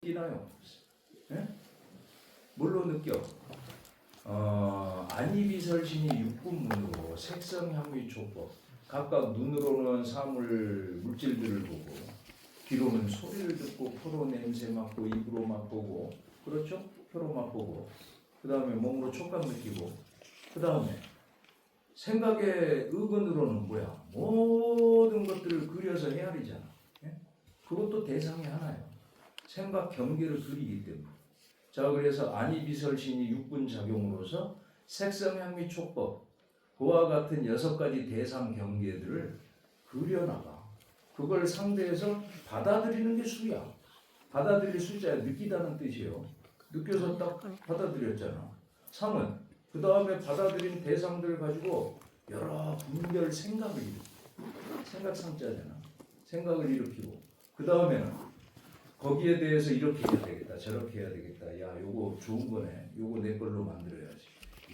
느끼나요? 예? 뭘로 느껴? 안이비설신이 육군문으로 색성향미촉법, 각각 눈으로는 사물 물질들을 보고, 귀로는 소리를 듣고, 코로 냄새 맡고, 입으로 맛보고, 그렇죠? 혀로 맛보고, 그 다음에 몸으로 촉감 느끼고, 그 다음에 생각의 의근으로는 뭐야? 모든 것들을 그려서 헤아리잖아. 예? 그것도 대상이 하나예요. 생각 경계를 그리기 때문에. 자, 그래서 안이비설신이 육군 작용으로서 색성향미촉법, 그와 같은 6가지 대상 경계들을 그려나가. 그걸 상대해서 받아들이는 게 수야. 받아들일 수자야. 느끼다는 뜻이에요. 느껴서 딱 받아들였잖아. 상은 그 다음에 받아들인 대상들을 가지고 여러 분별 생각을 일으키고, 생각상자잖아. 생각을 일으키고, 그 다음에는 거기에 대해서 이렇게 해야 되겠다, 저렇게 해야 되겠다. 야, 요거 좋은 거네. 요거 내 걸로 만들어야지.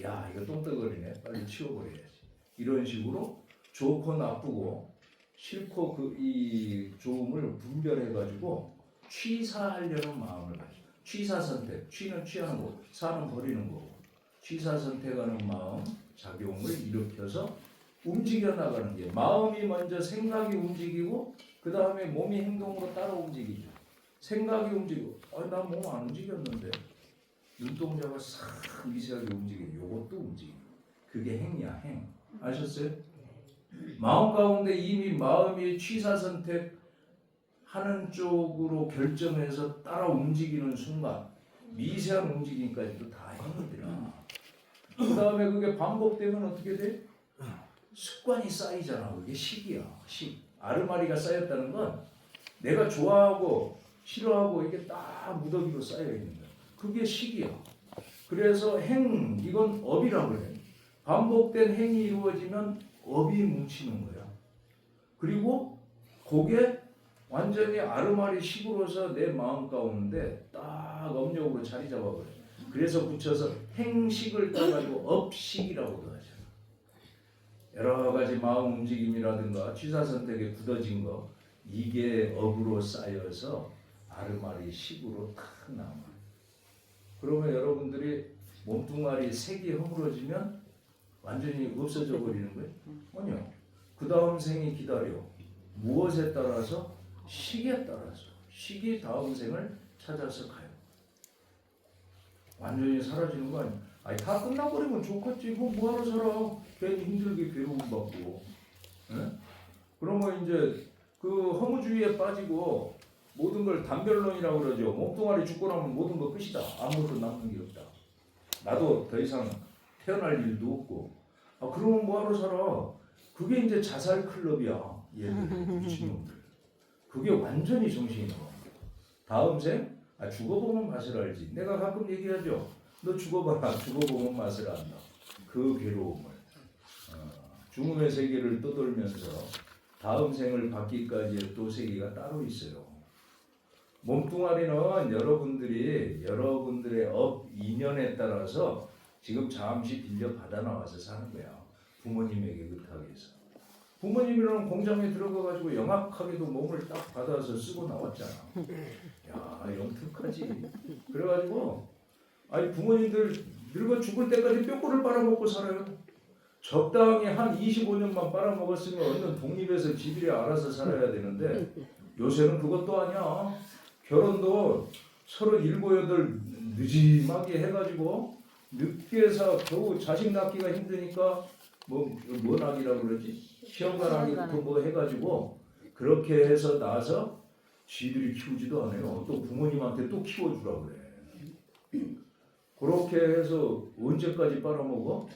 야, 이거 똥덩어리네. 빨리 치워버려야지. 이런 식으로 좋고 나쁘고 싫고 이 좋음을 분별해가지고 취사하려는 마음을 가지고, 취사 선택, 취는 취하는 거고, 사는 버리는 거고, 취사 선택하는 마음 작용을 일으켜서 움직여 나가는 게, 마음이 먼저 생각이 움직이고 그 다음에 몸이 행동으로 따라 움직이죠. 생각이 움직이고, 나 몸 안 움직였는데 눈동자가 싹 미세하게 움직이고, 요것도 움직이고, 그게 행이야, 행. 아셨어요? 마음 가운데 이미 마음이 취사 선택 하는 쪽으로 결정해서 따라 움직이는 순간 미세한 움직임까지도 다 행위들이야. 그 다음에 그게 반복되면 어떻게 돼? 습관이 쌓이잖아. 그게 식이야. 식. 아르마리가 쌓였다는 건 내가 좋아하고 싫어하고 이게 딱 무더기로 쌓여 있는 거야. 그게 식이야. 그래서 행, 이건 업이라고 그래. 반복된 행이 이루어지면 업이 뭉치는 거야. 그리고 그게 완전히 아르마리 식으로서 내 마음 가운데 딱 업력으로 자리 잡아버려. 그래서 붙여서 행식을 따가지고 업식이라고도 하잖아. 여러 가지 마음 움직임이라든가 취사 선택에 굳어진 거, 이게 업으로 쌓여서 아르마리 식으로 탁 남아. 그러면 여러분들이 몸뚱아리 색이 허물어지면 완전히 없어져 버리는 거예요? 아니요. 그 다음 생이 기다려. 무엇에 따라서? 식에 따라서. 식이 다음 생을 찾아서 가요. 완전히 사라지는 거 아니야. 아니, 다 끝나버리면 좋겠지. 그거 뭐하러 살아? 괜히 힘들게 괴로움 받고. 예? 그러면 이제 그 허무주의에 빠지고 모든 걸 단별론이라고 그러죠. 몸뚱아리 죽고 나면 모든 거 끝이다. 아무것도 남는 게 없다. 나도 더 이상 태어날 일도 없고. 그러면 뭐하러 살아? 그게 이제 자살 클럽이야. 얘들 미친놈들. 그게 완전히 정신이 나와. 다음 생? 죽어보면 맛을 알지. 내가 가끔 얘기하죠. 너 죽어봐라. 죽어보면 맛을 안다. 그 괴로움을. 죽음의 세계를 떠돌면서 다음 생을 받기까지의 또 세계가 따로 있어요. 몸뚱아리는 여러분들의 업 인연에 따라서 지금 잠시 빌려 받아 나와서 사는 거야. 부모님에게 의탁해서. 부모님이랑 공장에 들어가가지고 영악하게도 몸을 딱 받아서 쓰고 나왔잖아. 야, 영특하지. 그래가지고 부모님들 늙어 죽을 때까지 뼈골을 빨아먹고 살아요. 적당히 한 25년만 빨아먹었으면 얼른 독립해서 지들이 알아서 살아야 되는데 요새는 그것도 아니야. 결혼도 37, 8 늦지막이 해가지고 늦게 해서 겨우 자식 낳기가 힘드니까 뭐 낳기라고 그러지? 시험관 하기부터 뭐 해가지고 그렇게 해서 나서 지들이 키우지도 않아요. 또 부모님한테 또 키워주라고 그래. 그렇게 해서 언제까지 빨아먹어?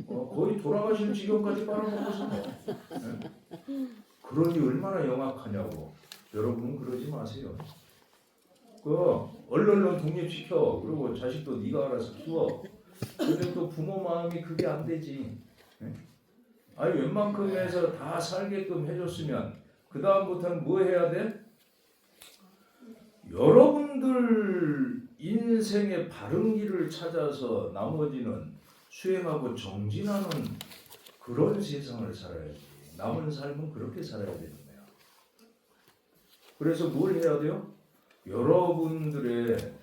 거의 돌아가실 지경까지 빨아먹어서 뭐. 네? 그러니 얼마나 영악하냐고. 여러분은 그러지 마세요. 얼른 독립시켜. 그리고 자식도 네가 알아서 키워. 근데 또 부모 마음이 그게 안 되지. 네? 웬만큼 해서 다 살게끔 해줬으면 그 다음부터는 뭐 해야 돼? 여러분들 인생의 바른 길을 찾아서 나머지는 수행하고 정진하는 그런 세상을 살아야지. 남은 삶은 그렇게 살아야 되는 거야. 그래서 뭘 해야 돼요? 여러분들의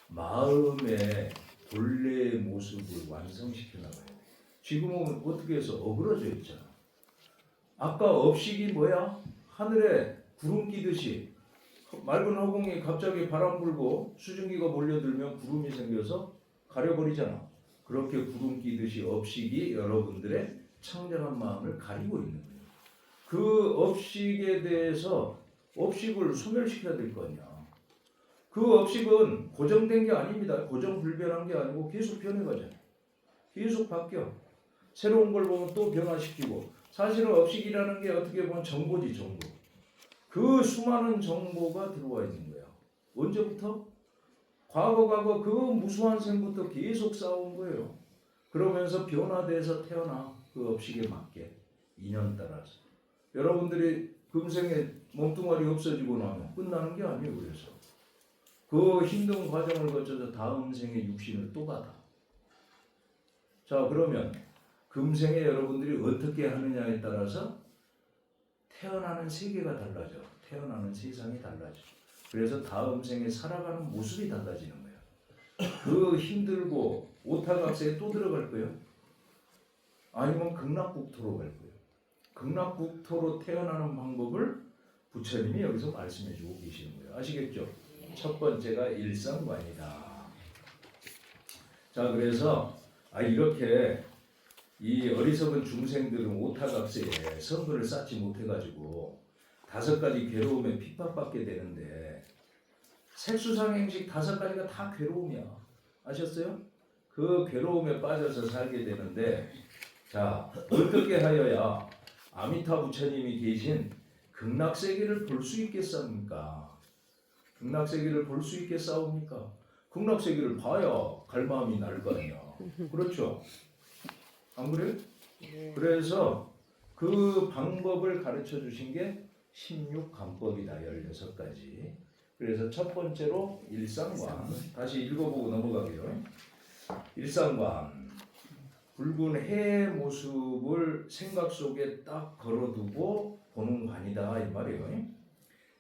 마음의 본래의 모습을 완성시켜 나가야 돼. 지금은 어떻게 해서 어그러져 있잖아. 아까 업식이 뭐야? 하늘에 구름 끼듯이 맑은 허공에 갑자기 바람 불고 수증기가 몰려들면 구름이 생겨서 가려버리잖아. 그렇게 구름 끼듯이 업식이 여러분들의 청정한 마음을 가리고 있는 거예요. 그 업식에 대해서 업식을 소멸시켜야 될 거 아니야. 그 업식은 고정된 게 아닙니다. 고정불변한 게 아니고 계속 변해가잖아요. 계속 바뀌어. 새로운 걸 보면 또 변화시키고. 사실은 업식이라는 게 어떻게 보면 정보지, 정보. 그 수많은 정보가 들어와 있는 거야. 언제부터? 과거 그 무수한 생부터 계속 쌓아온 거예요. 그러면서 변화돼서 태어나. 그 업식에 맞게. 인연 따라서. 여러분들이 금생에 몸뚱아리 없어지고 나면 끝나는 게 아니에요. 그래서. 그 힘든 과정을 거쳐서 다음 생에 육신을 또 받아. 자, 그러면 금생에 여러분들이 어떻게 하느냐에 따라서 태어나는 세계가 달라져. 태어나는 세상이 달라져. 그래서 다음 생에 살아가는 모습이 달라지는 거야. 그 힘들고 오타각세에 또 들어갈 거예요. 아니면 극락국토로 갈 거예요. 극락국토로 태어나는 방법을 부처님이 여기서 말씀해 주고 계시는 거예요. 아시겠죠? 첫 번째가 일상관이다. 자, 그래서 이렇게 이 어리석은 중생들은 오타각세에 성분을 쌓지 못해가지고 5가지 괴로움에 핍박받게 되는데 색수상행식 5가지가 다 괴로움이야. 아셨어요? 그 괴로움에 빠져서 살게 되는데 자, 어떻게 하여야 아미타 부처님이 계신 극락세계를 볼 수 있겠습니까? 극락세계를 볼 수 있게 싸웁니까? 극락세계를 봐야 갈 마음이 날 거 아니야. 그렇죠? 안 그래요? 그래서 그 방법을 가르쳐 주신 게 16관법이다. 16가지. 그래서 첫 번째로 일상관. 다시 읽어보고 넘어가게요. 일상관. 붉은 해의 모습을 생각 속에 딱 걸어두고 보는 관이다. 이 말이에요.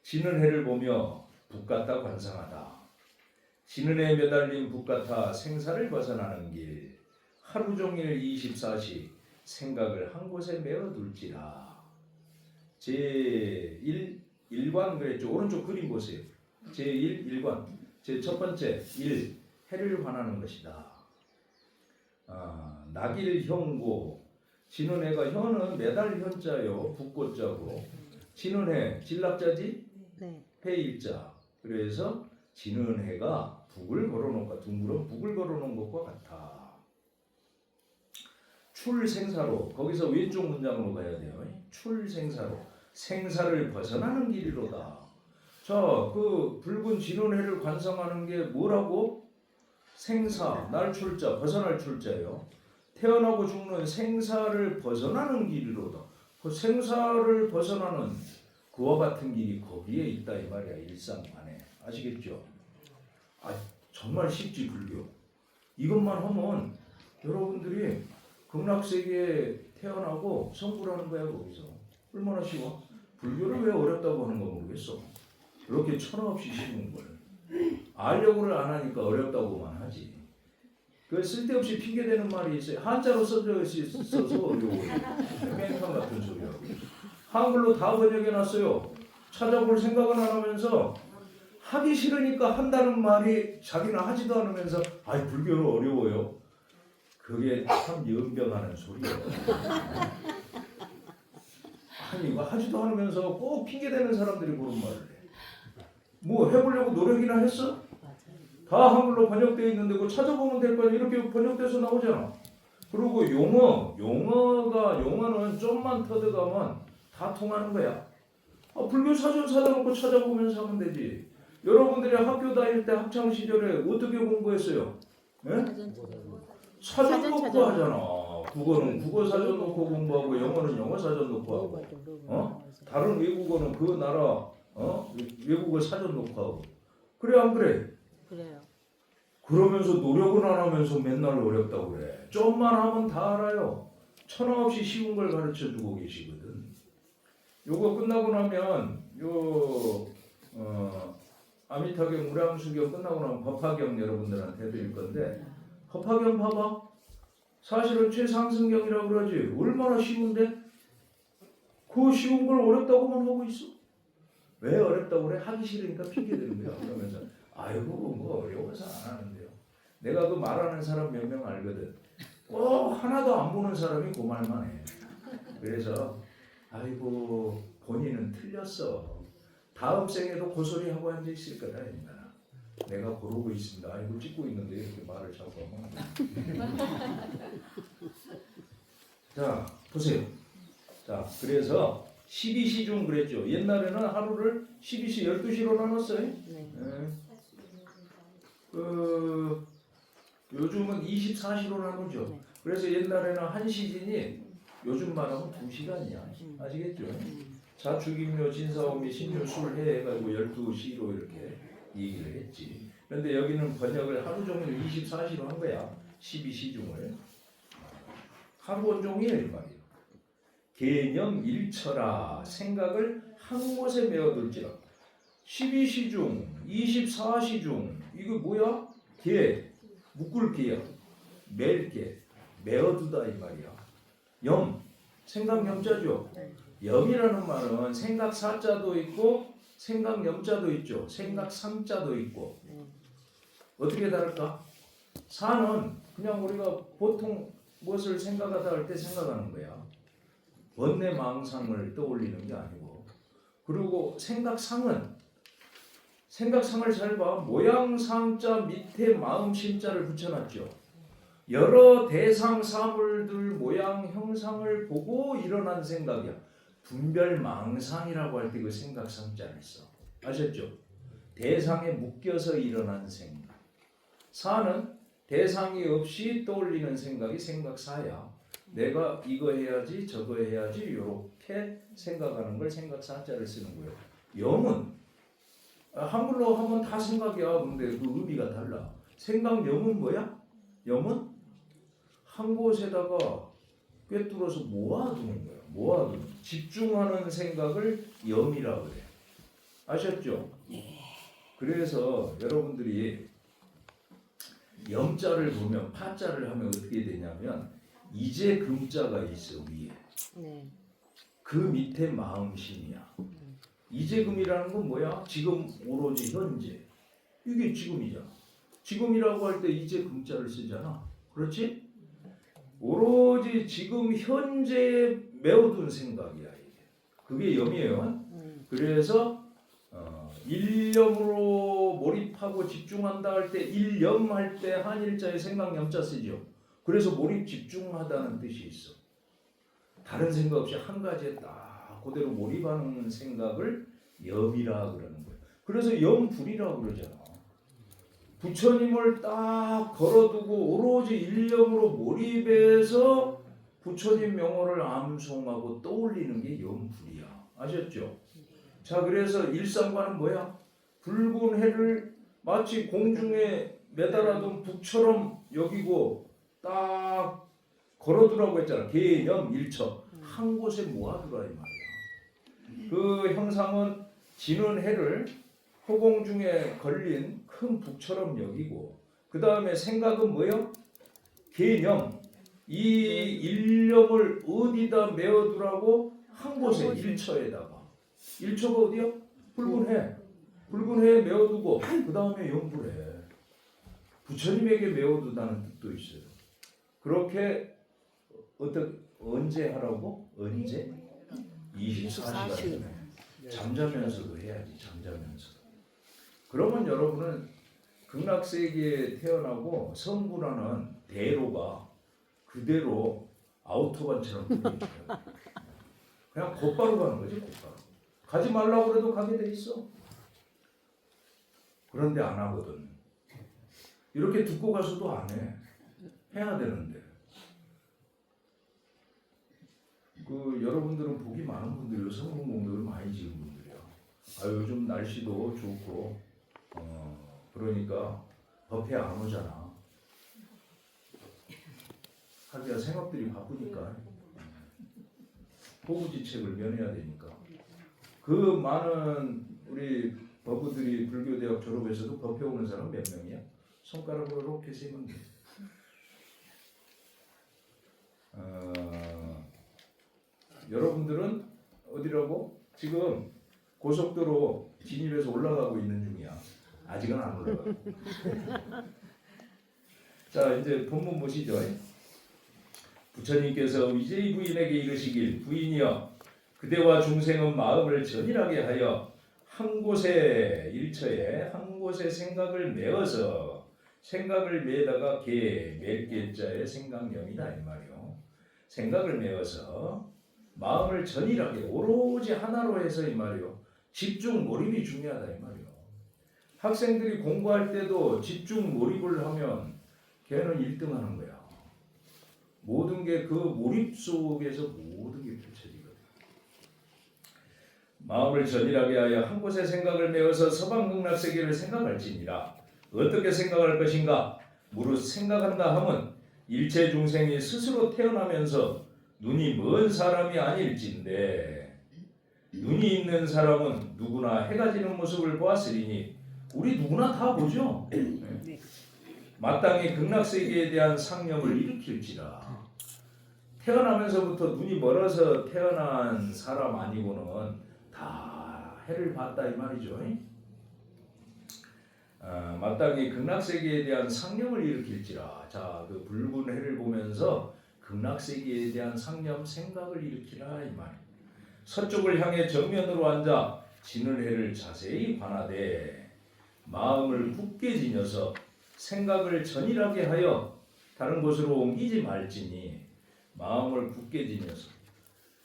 지는 해를 보며 북 같아 관상하다. 지는 해에 매달린 북 같아 생사를 벗어나는 길. 하루 종일 24시 생각을 한 곳에 메어둘지라. 제1관 그랬죠. 오른쪽 그림 보세요. 제1관. 제 첫 번째 1. 해를 관하는 것이다. 낙일 형고. 지는 해가 현은 매달 현자요. 북고자고. 지는 해 진락자지? 네. 해일자. 그래서 지는 해가 북을 걸어놓고 둥그런 북을 걸어놓은 것과 같아. 출생사로. 거기서 왼쪽 문장으로 가야 돼요. 출생사로. 생사를 벗어나는 길이로다. 자, 그 붉은 지는 해를 관상하는 게 뭐라고? 생사, 날출자, 벗어날 출자예요. 태어나고 죽는 생사를 벗어나는 길이로다. 그 생사를 벗어나는 그와 같은 길이 거기에 있다 이 말이야. 일상 안에. 아시겠죠? 정말 쉽지 불교. 이것만 하면 여러분들이 극락세계에 태어나고 성불하는 거야. 거기서. 얼마나 쉬워? 불교를 왜 어렵다고 하는 거 모르겠어. 이렇게 천하없이 쉬운 걸. 알려고를 안 하니까 어렵다고만 하지. 그 쓸데없이 핑계대는 말이 있어요. 한자로 써져 있어서 어려워요. 맹탕 같은 소리하고. 한글로 다 번역해놨어요. 찾아볼 생각은 안 하면서 하기 싫으니까 한다는 말이 자기는 하지도 않으면서 불교는 어려워요. 그게 참 연병하는 소리예요. 이거 하지도 않으면서 꼭 핑계대는 사람들이 그런 말을 해. 뭐 해보려고 노력이나 했어? 다 한글로 번역되어 있는데 그거 찾아보면 될 거 아니야. 이렇게 번역돼서 나오잖아. 그리고 용어는 좀만 터득하면 다 통하는 거야. 불교 사전 사다 놓고 찾아보면서 하면 되지. 여러분들이 학교 다닐 때 학창 시절에 어떻게 공부했어요? 네? 사전 놓고 하잖아. 국어는 국어 사전 놓고 공부하고 영어는 영어 사전 놓고 하고. 다른 외국어는 그 나라 외국어 사전 놓고 하고. 그래 안 그래? 그래요. 그러면서 노력은 안 하면서 맨날 어렵다고 그래. 좀만 하면 다 알아요. 천하없이 쉬운 걸 가르쳐 주고 계시거든. 요거 끝나고 나면 아미타경, 우량수경 끝나고 나면 법화경 여러분들한테 해드릴 건데 법화경 봐봐. 사실은 최상승경이라고 그러지. 얼마나 쉬운데? 그 쉬운 걸 어렵다고만 하고 있어. 왜 어렵다고 그래? 하기 싫으니까 핑계 대는 거야. 그러면서 아이고 뭐 어려워서 안 하는데요. 내가 그 말하는 사람 몇 명 알거든. 꼭 하나도 안 보는 사람이 그 말만 해. 그래서 아이고 본인은 틀렸어. 다음 생에도 고소리 하고 앉아 있을 거다 인간아. 내가 고르고 있습니다. 아이고 찍고 있는데 이렇게 말을 자꾸 하면. 자 보세요. 자 그래서 12시중 그랬죠. 옛날에는 하루를 12시 12시로 나눴어요. 네. 요즘은 24시로 나누죠. 그래서 옛날에는 한 시즌이 요즘 말하면 2시간이야. 아시겠죠? 자축인묘, 진사오미, 신묘, 술해 해가지고 12시로 이렇게 얘기를 했지. 그런데 여기는 번역을 하루 종일 24시로 한 거야. 12시중을. 하루 종일 말이야. 개념 일처라 생각을 한 곳에 메어둘지라. 12시중, 24시중 이거 뭐야? 개, 묶을 개야. 멜 개, 메어두다 이 말이야. 염, 생각 염자죠. 염이라는 말은 생각 사자도 있고 생각 염자도 있죠. 생각 상자도 있고. 어떻게 다를까? 사는 그냥 우리가 보통 무엇을 생각하다 할 때 생각하는 거야. 번뇌망상을 떠올리는 게 아니고. 그리고 생각상은 생각상을 잘 봐. 모양상자 밑에 마음심자를 붙여놨죠. 여러 대상 사물들 모양 형상을 보고 일어난 생각이야. 분별망상이라고 할 때 그 생각상자를 써. 아셨죠? 대상에 묶여서 일어난 생각. 사는 대상이 없이 떠올리는 생각이 생각사야. 내가 이거 해야지 저거 해야지 이렇게 생각하는 걸 생각사자를 쓰는 거예요. 염은 한글로 하면 다 생각이야. 근데 그 의미가 달라. 생각염은 뭐야? 염은 한 곳에다가 꿰뚫어서 모아두는 거야. 모아두는. 집중하는 생각을 염이라고 그래. 아셨죠? 그래서 여러분들이 염자를 보면 파자를 하면 어떻게 되냐면 이제 금자가 있어 위에. 그 밑에 마음심이야. 이제금이라는 건 뭐야? 지금 오로지 현재. 이게 지금이잖아. 지금이라고 할 때 이제 금자를 쓰잖아. 그렇지? 오로지 지금 현재에 메어둔 생각이야 이게. 그게 염이에요. 그래서 일념으로 몰입하고 집중한다 할 때 일념 할 때 한일자에 생각 염자 쓰죠. 그래서 몰입 집중하다는 뜻이 있어. 다른 생각 없이 한 가지에 딱 그대로 몰입하는 생각을 염이라 그러는 거예요. 그래서 염불이라고 그러잖아. 부처님을 딱 걸어두고 오로지 일념으로 몰입해서 부처님 명호를 암송하고 떠올리는 게 염불이야. 아셨죠? 자, 그래서 일상과는 뭐야? 붉은 해를 마치 공중에 매달아둔 북처럼 여기고 딱 걸어두라고 했잖아. 개념 일처. 한 곳에 모아두라 이 말이야. 그 형상은 지는 해를 허공 중에 걸린 큰 북처럼 여기고 그 다음에 생각은 뭐요? 개념. 이 일념을 어디다 메어두라고? 한 곳에 일처에다가. 일처가 어디요? 붉은 해. 붉은 해에 메어두고 그 다음에 염불해. 부처님에게 메어두다는 뜻도 있어요. 그렇게 언제 하라고? 언제? 24시간. 잠자면서도 해야지. 잠자면서도. 그러면 여러분은 극락세계에 태어나고 성불하는 대로가 그대로 아우토반처럼 그냥 곧바로 가는 거지. 곧바로. 가지 말라고 그래도 가게 돼 있어. 그런데 안 하거든. 이렇게 듣고 가서도 안 해. 해야 되는데. 여러분들은 복이 많은 분들이요. 성공 공덕을 많이 지은 분들이야. 요즘 날씨도 좋고 그러니까 법회 안 오잖아. 하기야 생업들이 바쁘니까 호구지책을 면해야 되니까. 그 많은 우리 법부들이 불교대학 졸업해서도 법 배우는 사람 몇 명이야? 손가락으로 이렇게 세면 돼. 여러분들은 어디라고? 지금 고속도로 진입해서 올라가고 있는 중이야. 아직은 안 올라가고. 자, 이제 본문 보시죠. 부처님께서 위제이 부인에게 이르시길, 부인이여, 그대와 중생은 마음을 전일하게 하여 한 곳에 일처에 한 곳에 생각을 메어서, 생각을 메다가 멜게자의 생각령이다 이 말이요. 생각을 메어서 마음을 전일하게 오로지 하나로 해서 이 말이요. 집중 몰입이 중요하다 이 말이요. 학생들이 공부할 때도 집중 몰입을 하면 걔는 1등 하는 거야. 모든 게 그 몰입 속에서 모든 게 펼쳐지거든. 마음을 전일하게 하여 한 곳에 생각을 메어서 서방극락세계를 생각할지니라. 어떻게 생각할 것인가? 무릇 생각한다 함은 일체 중생이 스스로 태어나면서 눈이 먼 사람이 아닐진데, 눈이 있는 사람은 누구나 해가 지는 모습을 보았으리니 우리 누구나 다 보죠. 마땅히 극락세계에 대한 상념을 일으킬지라. 태어나면서부터 눈이 멀어서 태어난 사람 아니고는 다 해를 봤다 이 말이죠. 마땅히 극락세계에 대한 상념을 일으킬지라. 자, 그 붉은 해를 보면서 극락세계에 대한 상념 생각을 일으키라 이 말. 서쪽을 향해 정면으로 앉아 지는 해를 자세히 관하되 마음을 굳게 지녀서 생각을 전일하게 하여 다른 곳으로 옮기지 말지니. 마음을 굳게 지녀서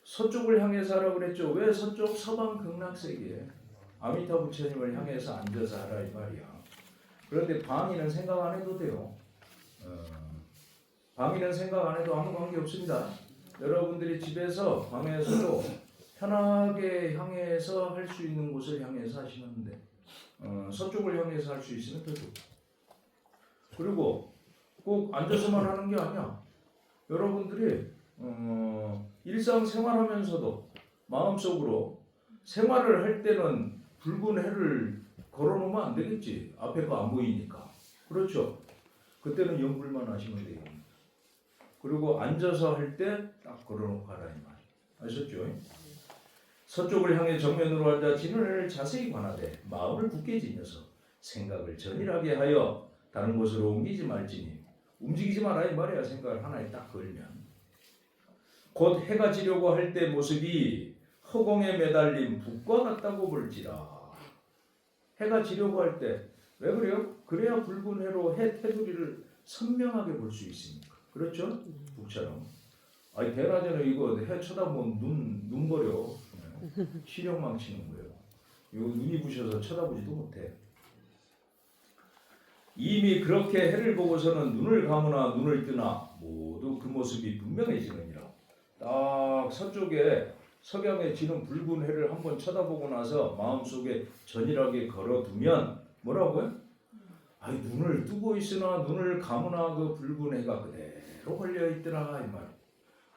서쪽을 향해서 하라고 그랬죠. 왜 서쪽? 서방 극락세계 아미타 부처님을 향해서 앉아서 하라 이 말이야. 그런데 방위는 생각 안 해도 돼요. 방위는 생각 안 해도 아무 관계 없습니다. 여러분들이 집에서 방에서도 편하게 향해서 할 수 있는 곳을 향해서 하시면 돼. 서쪽을 향해서 할 수 있으면 더 좋고. 그리고 꼭 앉아서만 하는 게 아니야. 여러분들이 일상생활하면서도 마음속으로 생활을 할 때는 붉은 해를 걸어놓으면 안 되겠지. 앞에 거 안 보이니까. 그렇죠? 그때는 영불만 하시면 돼요. 그리고 앉아서 할 때 딱 걸어놓고 하라 이 말. 아셨죠? 서쪽을 향해 정면으로 앉아 지는 해를 자세히 관하되 마음을 굳게 지녀서 생각을 전일하게 하여 다른 곳으로 옮기지 말지니. 움직이지 마라 이 말이야. 생각을 하나에 딱 걸면 곧 해가 지려고 할 때 모습이 허공에 매달린 북과 같다고 볼지라. 해가 지려고 할 때 왜 그래요? 그래야 붉은 해로 해 테두리를 선명하게 볼 수 있으니까. 그렇죠? 북처럼. 아니 대낮에는 이거 해 쳐다보면 눈 버려. 시력 망치는 거예요. 이거 눈이 부셔서 쳐다보지도 못해. 이미 그렇게 해를 보고서는 눈을 감으나 눈을 뜨나 모두 그 모습이 분명해지느니라. 딱 서쪽에 석양에 지는 붉은 해를 한번 쳐다보고 나서 마음속에 전일하게 걸어두면 뭐라고요? 아니 눈을 뜨고 있으나 눈을 감으나 그 붉은 해가 그대로 걸려있더라 이 말.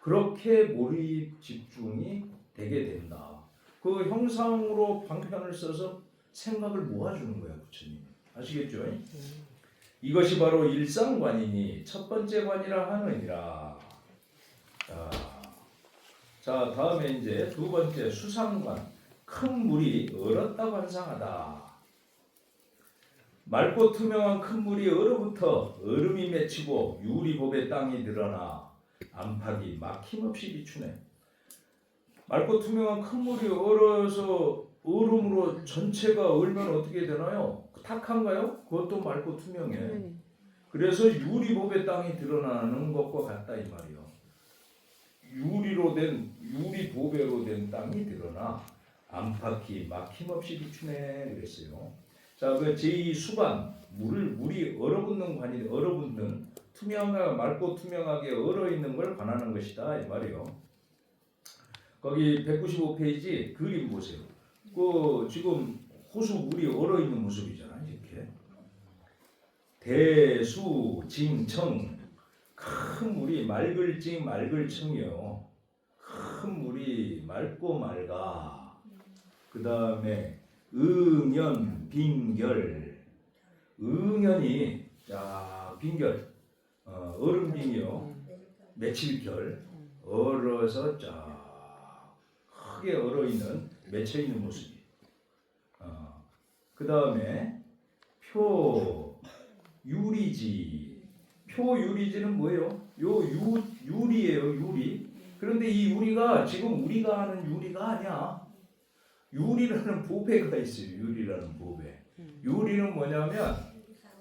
그렇게 몰입 집중이 되게 된다. 그 형상으로 방편을 써서 생각을 모아주는 거야 부처님. 아시겠죠? 이것이 바로 일상관이니 첫 번째 관이라 하느니라. 자 다음에 이제 두 번째 수상관. 큰 물이 얼었다고 환상하다. 맑고 투명한 큰 물이 얼어붙어 얼음이 맺히고 유리봅의 땅이 드러나 안팎이 막힘없이 비추네. 맑고 투명한 큰 물이 얼어서 얼음으로 전체가 얼면 어떻게 되나요? 탁한가요? 그것도 맑고 투명해. 그래서 유리봅의 땅이 드러나는 것과 같다 이 말이요. 유리보배로 된 땅이 드러나 안팎이 막힘없이 비추네 그랬어요. 자, 그 제2수관 물이 얼어붙는 관이 얼어붙는 투명하게 맑고 투명하게 얼어 있는 걸 관하는 것이다 이 말이요. 거기 195페이지 그림 보세요. 그 지금 호수 물이 얼어 있는 모습이잖아요. 이렇게 대수징청 큰 물이 맑을징 맑을청이요. 큰 물이 맑고 맑아. 그 다음에 응연, 빙결. 응연이 자 빙결 얼음빙이요. 맺힐결 얼어서 쫙 크게 얼어 있는 맺혀 있는 모습이. 그 다음에 표 유리지. 표 유리지는 뭐예요? 요 유리예요, 유리. 그런데 이 유리가 지금 우리가 아는 유리가 아니야. 유리라는 보배가 있어요. 유리라는 보배. 유리는 뭐냐면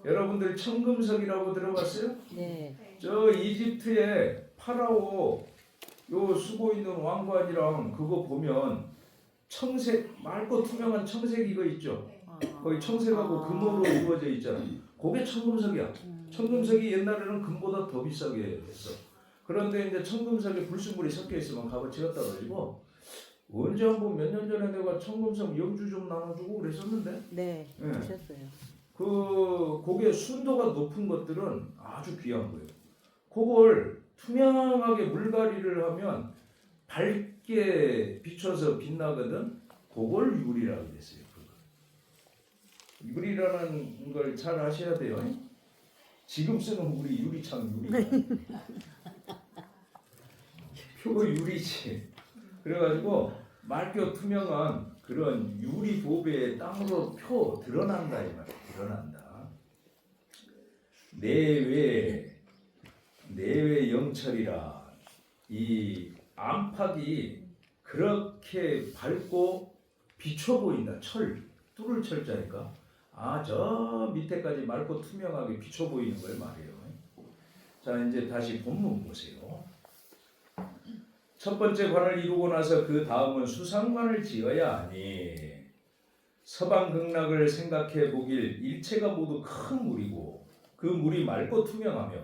여러분들 청금석이라고 들어봤어요? 네. 저 이집트의 파라오 요 쓰고 있는 왕관이랑 그거 보면 청색 맑고 투명한 청색 이거 있죠? 거기 청색하고 금으로 이루어져 있잖아. 그게 청금석이야. 청금석이 옛날에는 금보다 더 비싸게 했어. 그런데 이제 청금석에 불순물이 섞여 있으면 값어치가 떨어지고 언제 한번 몇 년 전에 내가 청금석 영주 좀 나눠주고 그랬었는데. 네. 예. 하셨어요. 그게 순도가 높은 것들은 아주 귀한 거예요. 그걸 투명하게 물갈이를 하면 밝게 비춰서 빛나거든. 그걸 유리라고 했어요. 유리라는 걸 잘 아셔야 돼요. 지금 쓰는 우리 유리창 유리가 표 유리지. 그래가지고 맑고 투명한 그런 유리 보배의 땅으로 표 드러난다 이 말이야. 드러난다. 내외 영철이라. 이 안팎이 그렇게 밝고 비춰 보인다. 뚫을 철자니까. 저 밑에까지 맑고 투명하게 비춰 보이는 걸 말해요. 자, 이제 다시 본문 보세요. 첫 번째 관을 이루고 나서 그 다음은 수상관을 지어야 하니 서방 극락을 생각해 보길 일체가 모두 큰 물이고 그 물이 맑고 투명하며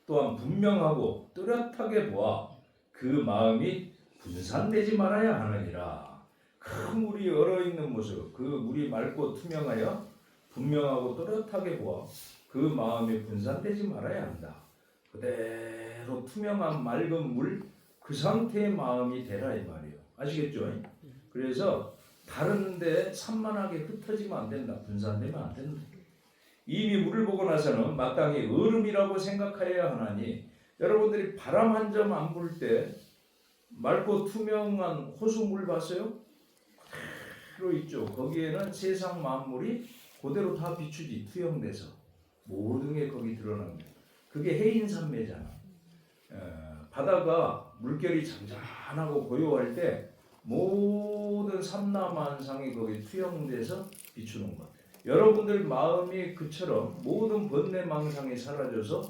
또한 분명하고 뚜렷하게 보아 그 마음이 분산되지 말아야 하느니라. 큰 물이 얼어있는 모습, 그 물이 맑고 투명하여 분명하고 뚜렷하게 보아 그 마음이 분산되지 말아야 한다. 그대로 투명한 맑은 물, 그 상태의 마음이 되라 이 말이에요. 아시겠죠? 그래서 다른데 산만하게 흩어지면 안 된다. 분산되면 안 된다. 이미 물을 보고 나서는 마땅히 얼음이라고 생각하여야 하나니 여러분들이 바람 한 점 안 불 때 맑고 투명한 호수물 봤어요? 그대로 있죠. 거기에는 세상 만물이 그대로 다 비추지. 투영돼서 모든 게 거기 드러나는 거예요. 그게 해인산매잖아. 바다가 물결이 잔잔하고 고요할 때 모든 삼라만상이 거기 투영돼서 비추는 것. 여러분들 마음이 그처럼 모든 번뇌망상이 사라져서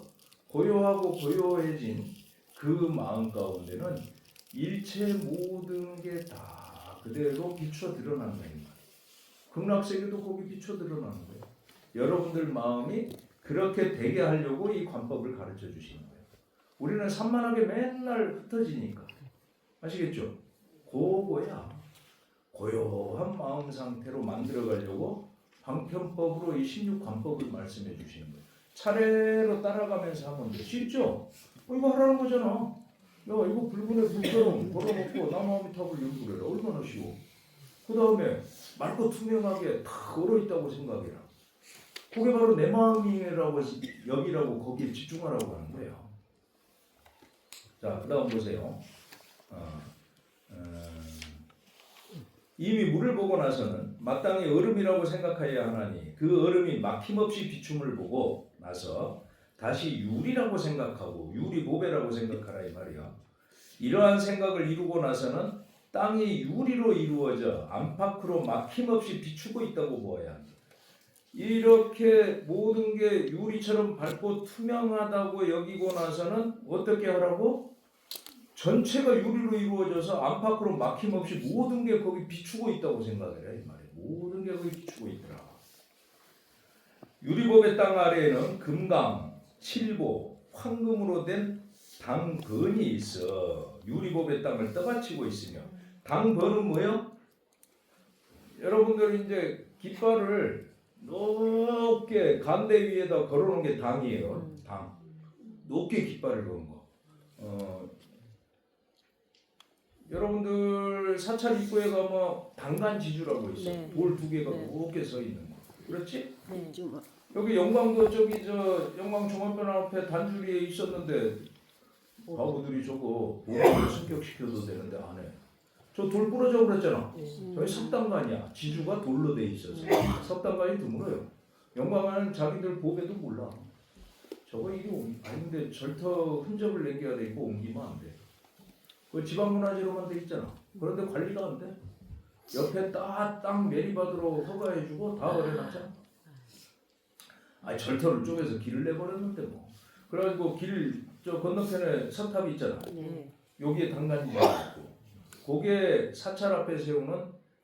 고요하고 고요해진 그 마음 가운데는 일체 모든 게 다 그대로 비춰 드러나는 거예요. 극락세계도 거기 비춰 드러나는 거예요. 여러분들 마음이 그렇게 되게 하려고 이 관법을 가르쳐 주시는 거예요. 우리는 산만하게 맨날 흩어지니까. 아시겠죠? 그거야. 고요한 마음 상태로 만들어 가려고 방편법으로 이 16관법을 말씀해 주시는 거예요. 차례로 따라가면서 하면 돼. 쉽죠? 이거 하라는 거잖아. 야, 이거 불분에 불처럼 걸어놓고 나무아미탑을 연구해라. 얼마나 쉬워. 그 다음에 맑고 투명하게 다 얼어있다고 생각해라. 그게 바로 내 마음이라고 여기라고 거기에 집중하라고 하는 거예요. 자, 그 다음 보세요. 이미 물을 보고 나서는 마땅히 얼음이라고 생각하여야 하나니 그 얼음이 막힘없이 비춤을 보고 나서 다시 유리라고 생각하고 유리보배라고 생각하라 이 말이야. 이러한 생각을 이루고 나서는 땅이 유리로 이루어져 안팎으로 막힘없이 비추고 있다고 보아야 한다. 이렇게 모든 게 유리처럼 밝고 투명하다고 여기고 나서는 어떻게 하라고? 전체가 유리로 이루어져서 안팎으로 막힘없이 모든 게 거기 비추고 있다고 생각해라 이 말이에요. 모든 게 거기 비추고 있더라. 유리법의 땅 아래에는 금강, 칠보, 황금으로 된 당번이 있어 유리법의 땅을 떠받치고 있으며 당번은 뭐예요? 여러분들 이제 깃발을 높게 간대 위에다 걸어놓은 게 당이에요. 당. 높게 깃발을 거는 거. 여러분들 사찰 입구에 가면 당간지주라고 있어. 네. 돌 두 개가 네. 높게 서 있는 거. 그렇지? 네. 여기 영광도 저기 저 영광 종합변 앞에 단줄이에 있었는데 바보들이 저거 보호를 승격시켜도 되는데 안 해. 저 돌 부러져 그랬잖아. 저희 석당간이야. 지주가 돌로 돼 있어서 석당간이 드물어요. 영광은 자기들 보배도 몰라. 저거 이게 아닌데 절터 흔적을 남겨야 되고 옮기면 안 돼. 그 지방문화재로만 돼 있잖아. 그런데 관리가 안 돼. 옆에 땅 매립받으러 허가해주고 다 버려놨잖아. 아니 절터를 쪼개서 길을 내버렸는데 뭐. 그래가지고 길 저 건너편에 석탑이 있잖아. 네. 여기에 당간지주가 있고, 그게 사찰 앞에 세우는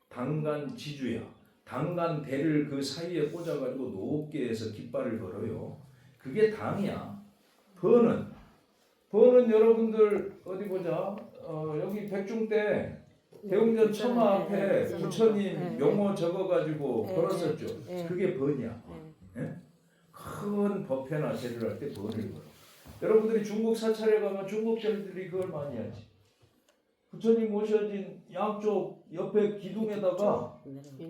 당간지주야. 당간대를 그 사이에 꽂아가지고 높게 해서 깃발을 걸어요. 그게 당이야. 번은 여러분들 어디 보자. 여기 백중 때 대웅전 처마 앞에 부처님 명호 적어가지고 걸었었죠. 그게 번이야. 예? 큰 법회나 제를 할 때 번을 걸어. 여러분들이 중국 사찰에 가면 중국들이 그걸 많이 하지. 부처님 모셔진 양쪽 옆에 기둥에다가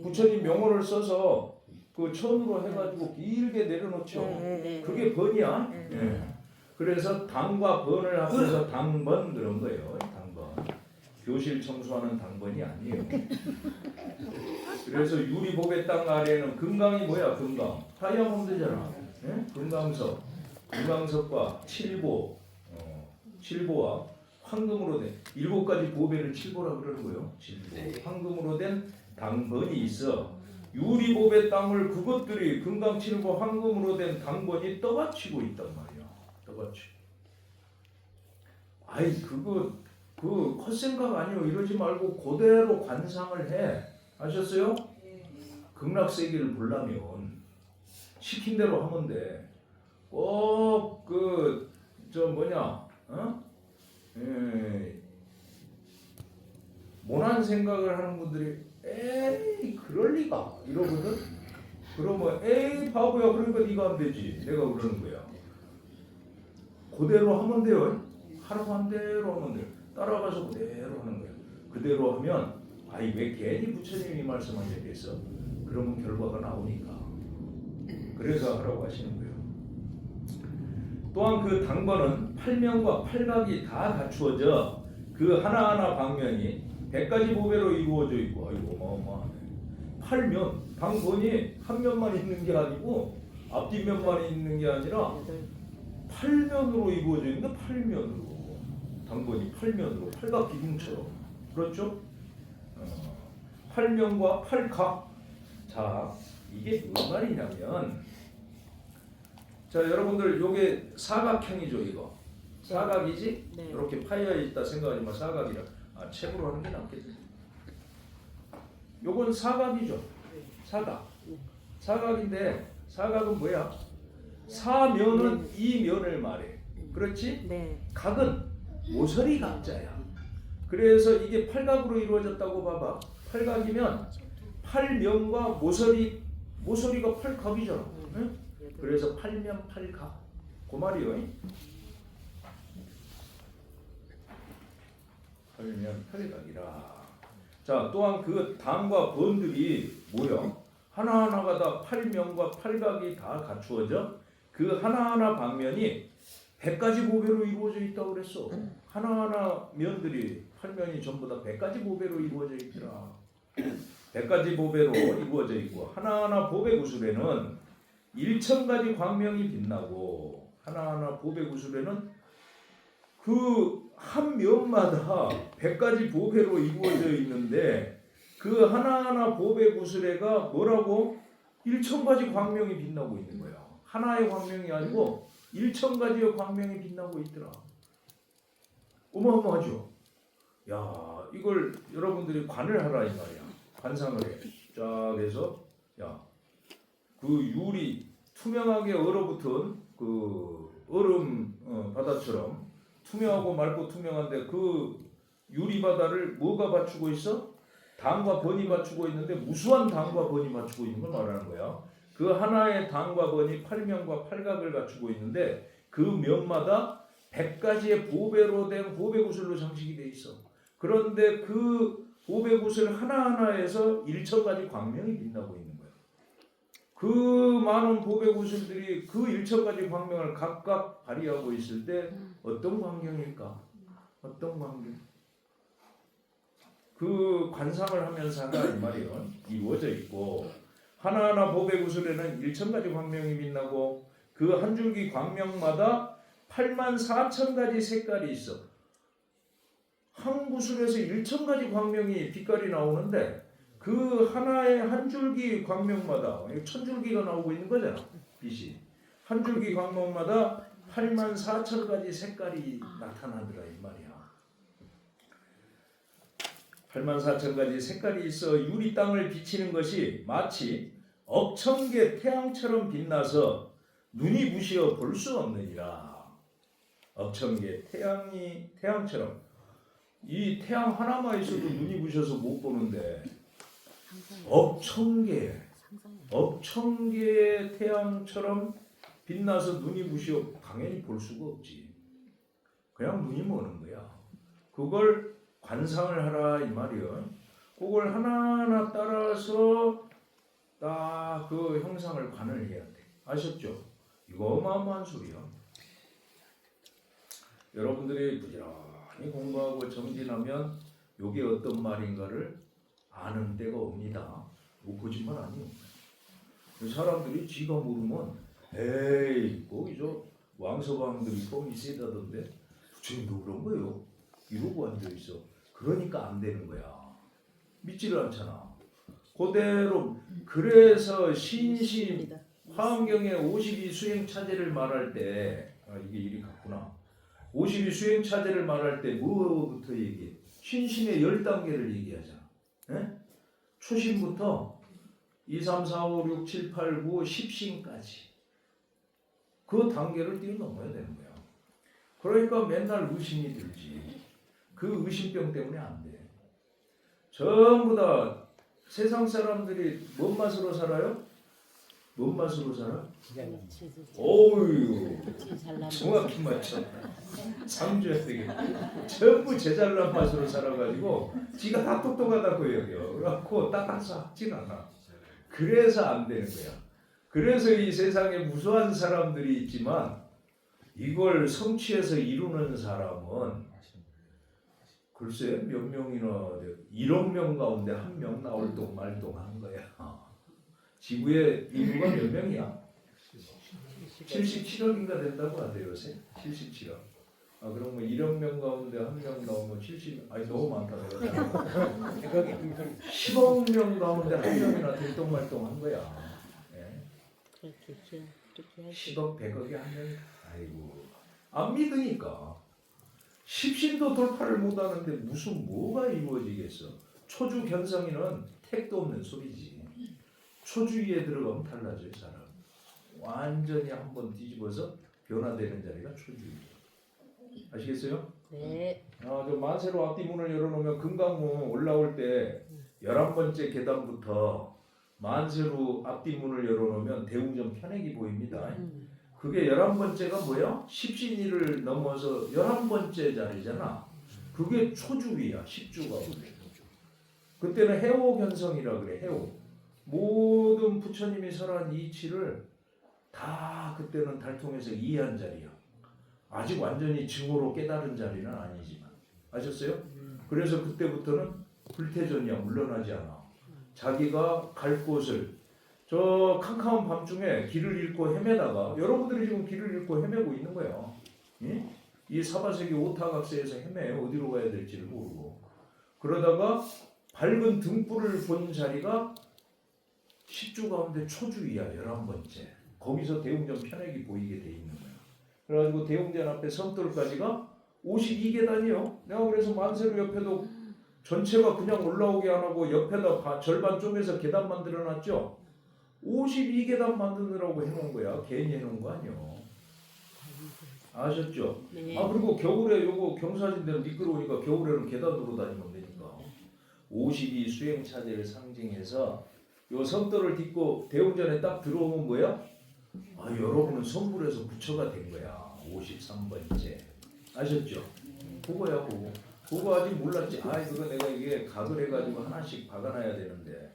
부처님 명호를 써서 그 천으로 해가지고 길게 내려놓죠. 그게 번이야. 예. 그래서 당과 번을 합해서 당번 그런 거예요. 당번. 교실 청소하는 당번이 아니에요. 그래서 유리보배 땅 아래에는 금강이 뭐야? 금강. 다이아몬드잖아. 예? 금강석과 칠보와 황금으로 된 7가지 보배를 칠보라 그러는 거예요. 칠보. 황금으로 된 당번이 있어. 유리보배 땅을 그것들이 금강 칠보 황금으로 된 당번이 떠받치고 있단 말이야. 떠받치고. 아이 그 컷생각 아니요. 이러지 말고 그대로 관상을 해. 아셨어요? 극락세계를 보려면 시킨 대로 하면 돼. 꼭 모난 생각을 하는 분들이 에이 그럴 리가 이러거든. 그러면 에이 바보야 그러니까 네가 안 되지. 내가 그러는 거야. 그대로 하면 돼요. 하라고 한 대로 하면 돼요. 따라가서 그대로 하는 거야. 그대로 하면 아이 왜 괜히 부처님이 말씀하셨겠어? 그러면 결과가 나오니까. 그래서 하라고 하시는 거예요. 또한 그 당번은 팔명과 팔각이 다 갖추어져 그 하나하나 방면이 100가지 보배로 이루어져 있고, 아이고 어마어마하네. 팔면 당번이 한 면만 있는 게 아니고 앞뒷면만 있는 게 아니라 8면으로 이루어져 있는데 8면으로 당번이 8면으로 팔각 기둥처럼 그렇죠? 8면과 8각. 자 이게 무슨 말이냐면 자 여러분들 요게 사각형이죠. 이거 사각이지? 네. 이렇게 파여 있다 생각하지만 사각이라 책으로 하는 게 낫겠지. 요건 사각이죠. 사각인데 사각은 뭐야? 사면은 이 면을 말해. 그렇지? 네. 각은 모서리 각자야. 그래서 이게 팔각으로 이루어졌다고 봐봐. 팔각이면 팔면과 모서리가 팔각이잖아. 응? 그래서 팔면 팔각. 그 말이요. 팔면 팔각이라. 자 또한 그 당과 번들이 뭐야? 하나하나가 다 팔면과 팔각이 다 갖추어져 그 하나하나 방면이 100가지 보배로 이루어져 있다고 그랬어. 하나하나 면들이 팔면이 전부 다 100가지 보배로 이루어져 있더라. 100가지 보배로 이루어져 있고 하나하나 보배 구슬에는 1000가지 광명이 빛나고 하나하나 보배 구슬에는 그 한 면마다 100가지 보배로 이루어져 있는데 그 하나하나 보배 구슬에가 뭐라고? 1000가지 광명이 빛나고 있는 거야. 하나의 광명이 아니고 1000가지의 광명이 빛나고 있더라. 어마어마하죠? 야 이걸 여러분들이 관을 하라 이 말이야. 관상을 해. 쫙 해서 그 유리 투명하게 얼어붙은 그 얼음 바다처럼 투명하고 맑고 투명한데 그 유리 바다를 뭐가 받치고 있어? 당과 번이 받치고 있는데 무수한 당과 번이 받치고 있는 걸 말하는 거야. 그 하나의 당과 번이 팔면과 팔각을 갖추고 있는데 그 면마다 100가지의 보배로 된 보배 구슬로 장식이 돼 있어. 그런데 그 보배구슬 하나하나에서 1천가지 광명이 빛나고 있는 거예요. 그 많은 보배구슬들이 그 1천가지 광명을 각각 발휘하고 있을 때 어떤 광경일까? 어떤 광경? 그 관상을 하면서 하나 이 말이요 이루어져 있고, 하나하나 보배구슬에는 1천가지 광명이 빛나고 그 한 줄기 광명마다 84,000가지 색깔이 있어. 한 구슬에서 1천가지 광명이 빛깔이 나오는데 그 하나의 한 줄기 광명마다 1000줄기가 나오고 있는 거잖아. 빛이 한 줄기 광명마다 84,000가지 색깔이 나타나더라 이 말이야. 84,000가지 색깔이 있어 유리 땅을 비치는 것이 마치 억천개 태양처럼 빛나서 눈이 부시어 볼 수 없느니라. 억천개 태양처럼, 이 태양 하나만 있어도 눈이 부셔서 못 보는데 억천개의 태양처럼 빛나서 눈이 부시어 당연히 볼 수가 없지. 그냥 눈이 머는 거야. 그걸 관상을 하라 이 말이요. 그걸 하나하나 따라서 딱 그 형상을 관을 해야 돼. 아셨죠? 이거 어마어마한 소리야. 여러분들이 부지런히 공부하고 정진하면 이게 어떤 말인가를 아는 때가 옵니다. 뭐 거짓말 아니에요. 사람들이 지가 모르면 에이 거기서 왕서방들이 뻥이 세다던데 부처님도 그런 거예요. 이러고 앉아있어. 그러니까 안 되는 거야. 믿지를 않잖아. 그대로. 그래서 신심 화엄경에 52 수행차제를 말할 때 이게 일이 같구나. 52 수행차제를 말할 때 뭐부터 얘기해? 신심의 10단계를 얘기하잖아. 에? 초심부터 2, 3, 4, 5, 6, 7, 8, 9, 10신까지 그 단계를 뛰어넘어야 되는 거야. 그러니까 맨날 의심이 들지. 그 의심병 때문에 안 돼. 전부 다 세상 사람들이 뭔 맛으로 살아요? 뭔 맛으로 살아? 오유, 정확히 맞죠. 상주해야 되겠다. 전부 제잘난 맛으로 살아가지고 지가 다 똑똑하다고 여겨. 그래갖고 따라서 하질 않아. 그래서 안 되는 거야. 그래서 이 세상에 무수한 사람들이 있지만 이걸 성취해서 이루는 사람은 글쎄 몇 명이나 1억 명 가운데 한 명 나올 동 말동 하는 거야. 지구의 인구가 몇 명이야? 77억인가 된다고 하대요 요새. 77억. 그럼 뭐 1억 명 가운데 한 명 나오면 70. 아니 너무 많다 내가. 10억 명 가운데 한 명이나 들똥말똥한 거야. 예? 10억 100억이 한 명. 아이고 안 믿으니까. 십신도 돌파를 못하는데 무슨 뭐가 이루어지겠어. 초주 견성이는 택도 없는 소리지. 초주위에 들어가면 달라져요 사람. 완전히 한번 뒤집어서 변화되는 자리가 초주위예요. 아시겠어요? 네. 저 만세로 앞뒤 문을 열어놓으면 금강문 올라올 때 11번째 계단부터 만세로 앞뒤 문을 열어놓으면 대웅전 편액이 보입니다. 그게 11번째가 뭐야? 십신이를 넘어서 11번째 자리잖아. 그게 초주위야. 십주가. 그때는 해오견성이라 그래. 해오. 모든 부처님이 설한 이치를 다 그때는 달통해서 이해한 자리야. 아직 완전히 증오로 깨달은 자리는 아니지만. 아셨어요? 그래서 그때부터는 불태전이야. 물러나지 않아. 자기가 갈 곳을 저 캄캄한 밤중에 길을 잃고 헤매다가 여러분들이 지금 길을 잃고 헤매고 있는 거예요. 예? 이 사바세계 오타각세에서 헤매요. 어디로 가야 될지를 모르고. 그러다가 밝은 등불을 본 자리가 십주 가운데 초주위야. 11번째. 거기서 대웅전 편액이 보이게 돼 있는 거야. 그래가지고 대웅전 앞에 섬돌까지가 52계단이요. 내가 그래서 만세로 옆에도 전체가 그냥 올라오게 안 하고 옆에다 절반 쪼개서 계단 만들어놨죠. 52계단 만드느라고 해놓은 거야. 괜히 해놓은 거 아니요. 아셨죠? 네. 그리고 겨울에 요거 경사진대로 미끄러우니까 겨울에는 계단으로 다니면 되니까 52 수행차제를 상징해서 요 섬돌을 딛고 대웅전에 딱 들어오면 뭐야? 여러분은 성불에서 부처가 된 거야. 53번째. 아셨죠? 그거야 그거. 그거 아직 몰랐지. 아 그거 내가 이게 각을 해가지고 하나씩 박아놔야 되는데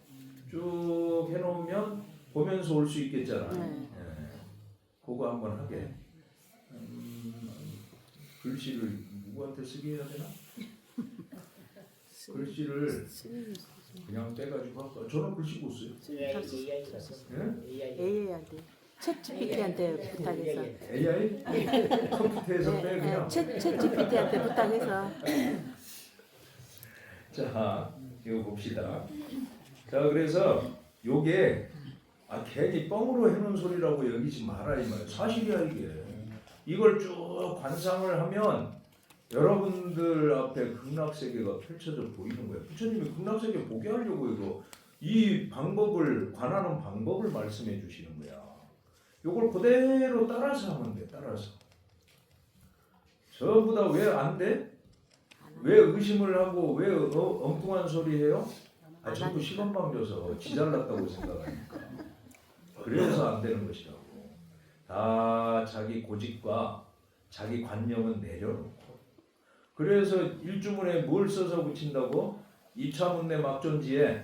쭉 해놓으면 보면서 올 수 있겠잖아. 예. 그거 한번 하게. 글씨를 누구한테 쓰게 해야 되나? 글씨를 그냥 빼가지고 할까? 저는 글씨 못 써요. 예? AI한테 챗GPT한테 부탁해서 AI? 컴퓨터에서 빼 그냥. 챗GPT한테 부탁해서 자, 이거 봅시다. 자, 그래서 요게 괜히 뻥으로 해놓은 소리라고 여기지 마라 이 말이야. 사실이야 이게. 이걸 쭉 관상을 하면 여러분들 앞에 극락세계가 펼쳐져 보이는 거예요. 부처님이 극락세계 보게 하려고 이거 이 방법을 관하는 방법을 말씀해 주시는 거야. 요걸 그대로 따라서 하면 돼. 따라서. 전부 다 왜 안 돼? 왜 의심을 하고 왜 엉뚱한 소리 해요? 전부 시간방 줘서 지잘났다고 생각하니까. 그래서 안 되는 것이라고. 다 자기 고집과 자기 관념은 내려놓고. 그래서 일주문에 뭘 써서 붙인다고? 이차문내 막존지에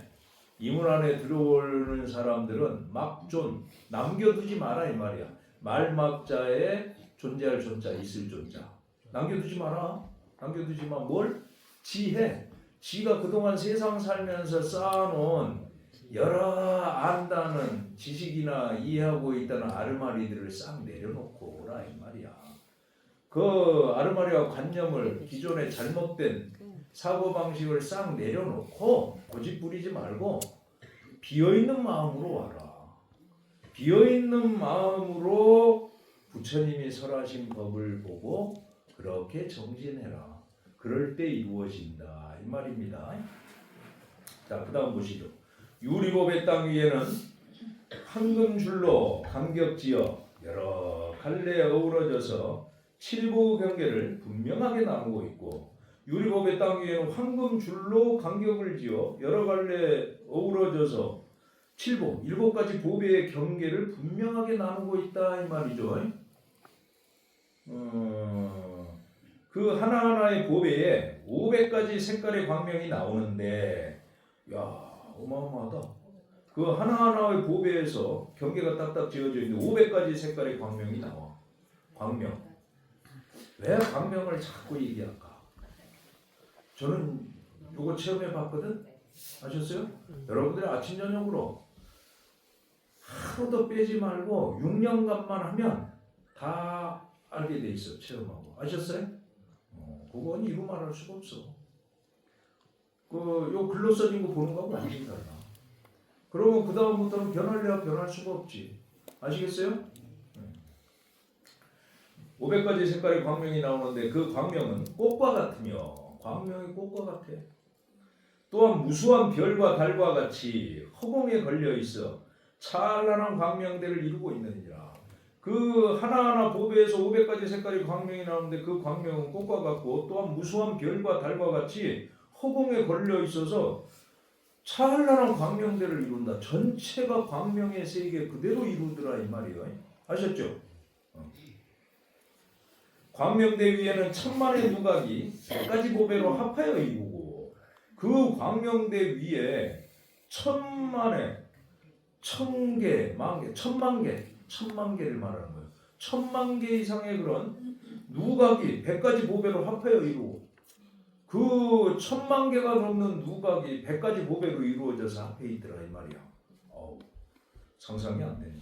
이문 안에 들어오는 사람들은 막존 남겨두지 마라 이 말이야. 말막자에 존재할 존자 있을 존자 남겨두지 마라. 남겨두지 마. 뭘? 지혜. 지가 그동안 세상 살면서 쌓아놓은 여러 안다는 지식이나 이해하고 있다는 아르마리들을 싹 내려놓고 오라 이 말이야. 그 아르마리와 관념을 기존에 잘못된 사고방식을 싹 내려놓고 고집 부리지 말고 비어있는 마음으로 와라. 비어있는 마음으로 부처님이 설하신 법을 보고 그렇게 정진해라. 그럴 때 이루어진다 이 말입니다. 자, 그 다음 보시죠. 유리법의 땅 위에는 황금줄로 간격지어 여러 갈래 어우러져서 칠보 경계를 분명하게 나누고 있고, 유리법의 땅 위에는 황금줄로 간격을 지어 여러 갈래 어우러져서 칠보, 7가지 보배의 경계를 분명하게 나누고 있다 이 말이죠. 그 하나하나의 보배에 500가지 색깔의 광명이 나오는데, 야 어마어마하다. 그 하나하나의 보배에서 경계가 딱딱 지어져 있는데 500가지 색깔의 광명이 나와. 광명. 왜 광명을 자꾸 얘기할까? 저는 이거 체험해 봤거든. 아셨어요? 여러분들이 아침 저녁으로 하루도 빼지 말고 6년간만 하면 다 알게 돼 있어. 체험하고. 아셨어요? 그건 이루 말할 수가 없어. 요 글로 써진 거 보는 거하고 완전히 달라. 그러면 그 다음부터는 변할래야 변할 수가 없지. 아시겠어요? 500가지 색깔의 광명이 나오는데 그 광명은 꽃과 같으며, 광명이 꽃과 같아. 또한 무수한 별과 달과 같이 허공에 걸려 있어 찬란한 광명들을 이루고 있느니라. 그 하나하나 보배에서 500가지 색깔의 광명이 나오는데 그 광명은 꽃과 같고, 또한 무수한 별과 달과 같이 허공에 걸려 있어서 찬란한 광명들을 이룬다. 전체가 광명의 세계 그대로 이루더라 이 말이에요. 아셨죠? 광명대 위에는 천만의 누각이 100가지 보배로 합하여 이루고, 그 광명대 위에 천만의, 천개, 만개, 천만 개를 말하는 거예요. 1000만 개 이상의 그런 누각이 100가지 보배로 합하여 이루고, 그 1000만 개가 넘는 누각이 100가지 보배로 이루어져서 합해 있더라 이 말이야. 상상이 안 되네.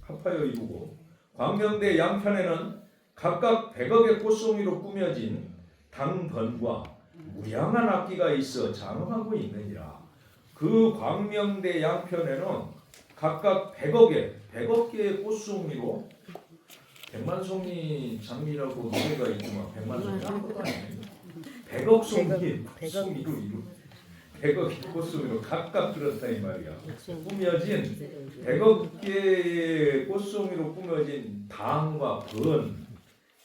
합하여 이루고, 광명대 양편에는 각각 100억의 꽃송이로 꾸며진 당번과 무량한 악기가 있어 장엄하고 있느니라. 그 광명대 양편에는 각각 100억 개의 꽃송이로, 백만송이 장미라고 노래가 있지만 백만송이 아무것도 아니에요. 100억 송이로 이루 100억의 꽃송이로 각각 그렇다 이 말이야. 꾸며진 100억 개의 꽃송이로 꾸며진 당과 번,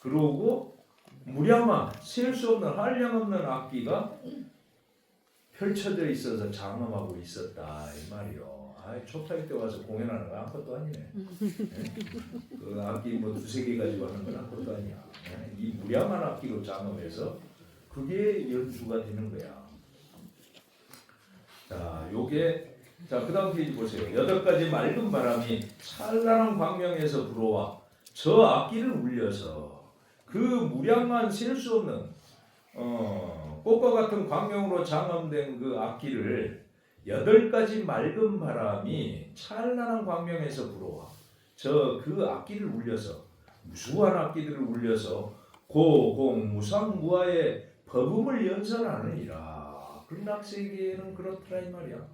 그러고 무량한 셀 수 없는 한량없는 악기가 펼쳐져 있어서 장엄하고 있었다 이 말이요. 초파일 때 와서 공연하는 거 아무것도 아니네. 그 악기 뭐 두세 개 가지고 하는 건 아무것도 아니야. 이 무량한 악기로 장엄해서 그 그게 연주가 되는 거야. 자, 요게 자, 그다음 페이지 보세요. 8가지 맑은 바람이 찬란한 광명에서 불어와 저 악기를 울려서 그 무량한 셀 수 없는 꽃과 같은 광명으로 장엄된 그 악기를 8가지 맑은 바람이 찬란한 광명에서 불어와 저 그 악기를 울려서 무수한 악기들을 울려서 고공무상무아의 법음을 연설하느니라. 극락세계에는 그렇더라 이 말이야.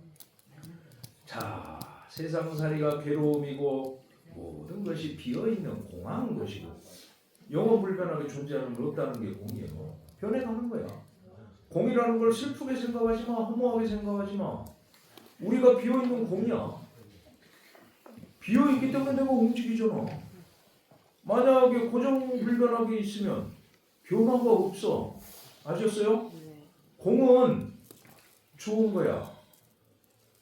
자, 세상살이가 괴로움이고 모든 것이 비어있는 공허한 것이고 영원불변하게 존재하는 게 없다는 게 공이에요. 변해가는 거야. 공이라는 걸 슬프게 생각하지 마. 허무하게 생각하지 마. 우리가 비어있는 공이야. 비어있기 때문에 내가 움직이잖아. 만약에 고정불변하게 있으면 변화가 없어. 아셨어요? 공은 좋은 거야.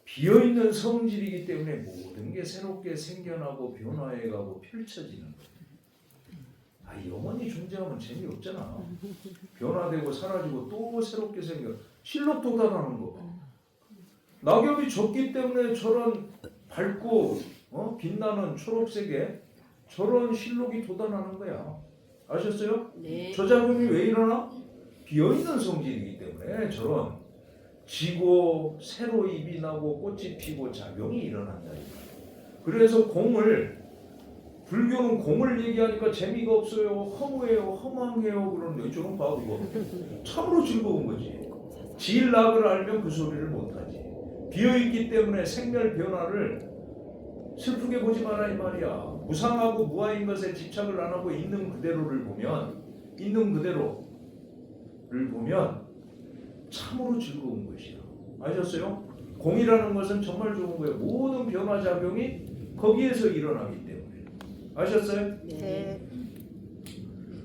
비어있는 성질이기 때문에 모든 게 새롭게 생겨나고 변화해가고 펼쳐지는 거야. 영원히 존재하면 재미없잖아. 변화되고 사라지고 또 새롭게 생겨. 실록 돋아나는 거 봐. 낙엽이 졌기 때문에 저런 밝고 빛나는 초록색에 저런 실록이 돋아나는 거야. 아셨어요? 네. 저 작용이 왜 일어나? 비어있는 성질이기 때문에 저런 지고 새로 잎이 나고 꽃이 피고 작용이 일어난다. 그래서 불교는 공을 얘기하니까 재미가 없어요. 허무해요. 허망해요. 그러는데 저런 봐 그거. 참으로 즐거운 거지. 진락을 알면 그 소리를 못하지. 비어있기 때문에 생멸 변화를 슬프게 보지 마라 이 말이야. 무상하고 무아인 것에 집착을 안 하고 있는 그대로를 보면 참으로 즐거운 것이야. 아셨어요? 공이라는 것은 정말 좋은 거예요. 모든 변화작용이 거기에서 일어나기 때문에. 아셨어요? 네.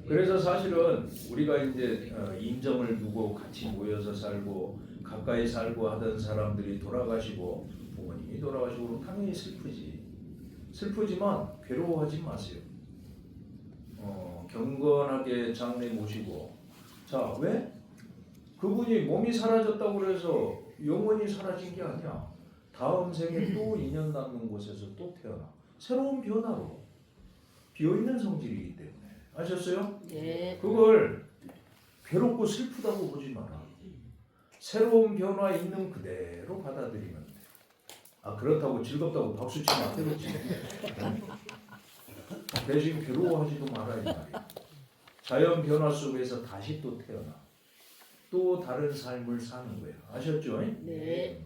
그래서 사실은 우리가 이제 인정을 두고 같이 모여서 살고 가까이 살고 하던 사람들이 돌아가시고 부모님이 돌아가시고 그러면 당연히 슬프지만 괴로워하지 마세요. 경건하게 장례 모시고 자, 왜? 그분이 몸이 사라졌다고 그래서 영원히 사라진 게 아니야. 다음 생에 또 인연 닿는 곳에서 또 태어나. 새로운 변화로 비어있는 성질이기 때문에. 아셨어요? 네. 그걸 괴롭고 슬프다고 보지 마라. 새로운 변화 있는 그대로 받아들이면 돼. 그렇다고 즐겁다고 박수 치면 안 되겠지. 대신 괴로워하지도 말아야 말이야. 자연 변화 속에서 다시 또 태어나. 또 다른 삶을 사는 거예요. 아셨죠? 네.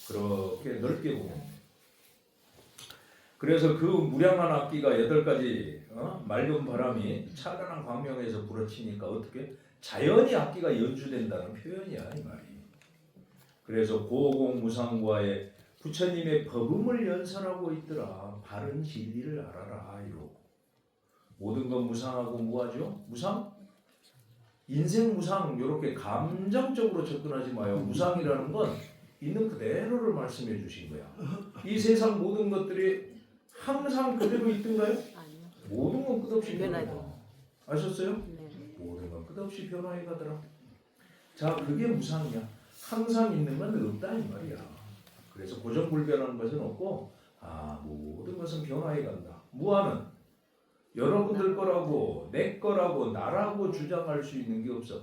그렇게 넓게 보면 돼. 그래서 그 무량한 악기가 8가지 맑은 바람이 찬란한 광명에서 불어치니까 어떻게? 자연히 악기가 연주된다는 표현이야 이 말이. 그래서 고공무상과의 부처님의 법음을 연설하고 있더라. 바른 진리를 알아라 이러고. 모든 건 무상하고 무하죠. 무상? 인생 무상 이렇게 감정적으로 접근하지 마요. 무상이라는 건 있는 그대로를 말씀해 주신 거야. 이 세상 모든 것들이 항상 그대로 있던가요? 아니요. 모든 건 끝없이 변하죠. 변하고. 아셨어요? 네. 모든 건 끝없이 변화해 가더라. 자, 그게 무상이야. 항상 있는 건 없다 이 말이야. 그래서 고정불변한 것은 없고 모든 것은 변화해 간다. 무아는 여러분들 거라고 내 거라고 나라고 주장할 수 있는 게 없어.